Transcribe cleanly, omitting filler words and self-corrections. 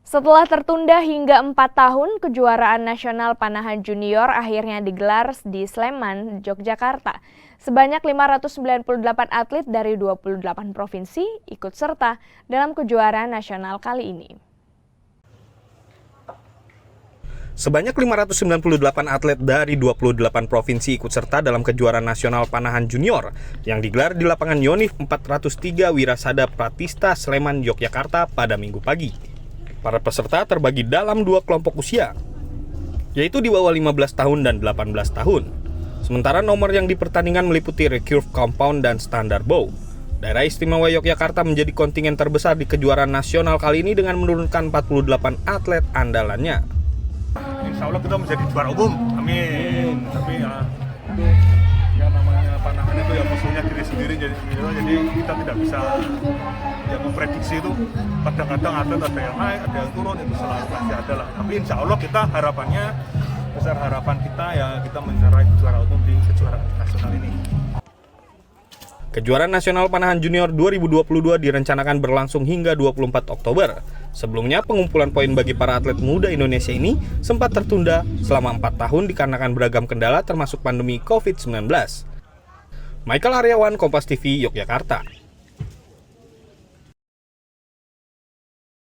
Setelah tertunda hingga 4 tahun, kejuaraan nasional panahan junior akhirnya digelar di Sleman, Yogyakarta. Sebanyak 598 atlet dari 28 provinsi ikut serta dalam kejuaraan nasional kali ini. Sebanyak 598 atlet dari 28 provinsi ikut serta dalam kejuaraan nasional panahan junior yang digelar di lapangan Yonif 403 Wirasada Pratista, Sleman, Yogyakarta pada Minggu pagi. Para peserta terbagi dalam dua kelompok usia, yaitu di bawah 15 tahun dan 18 tahun. Sementara nomor yang di pertandingan meliputi recurve compound dan standar bow. Daerah Istimewa Yogyakarta menjadi kontingen terbesar di kejuaraan nasional kali ini dengan menurunkan 48 atlet andalannya. Insya Allah kita menjadi juara umum, amin. Tapi ya namanya panahan itu ya musuhnya diri sendiri, jadi kita tidak bisa memprediksi itu. Kadang-kadang atlet ada yang naik, ada yang turun, itu selalu pasti ada lah. Tapi insya Allah kita harapannya, besar harapan kita ya kita menyeraih juara umum di kejuaraan nasional ini. Kejuaraan Nasional Panahan Junior 2022 direncanakan berlangsung hingga 24 Oktober. Sebelumnya, pengumpulan poin bagi para atlet muda Indonesia ini sempat tertunda selama 4 tahun dikarenakan beragam kendala termasuk pandemi COVID-19. Michael Aryawan, Kompas TV, Yogyakarta.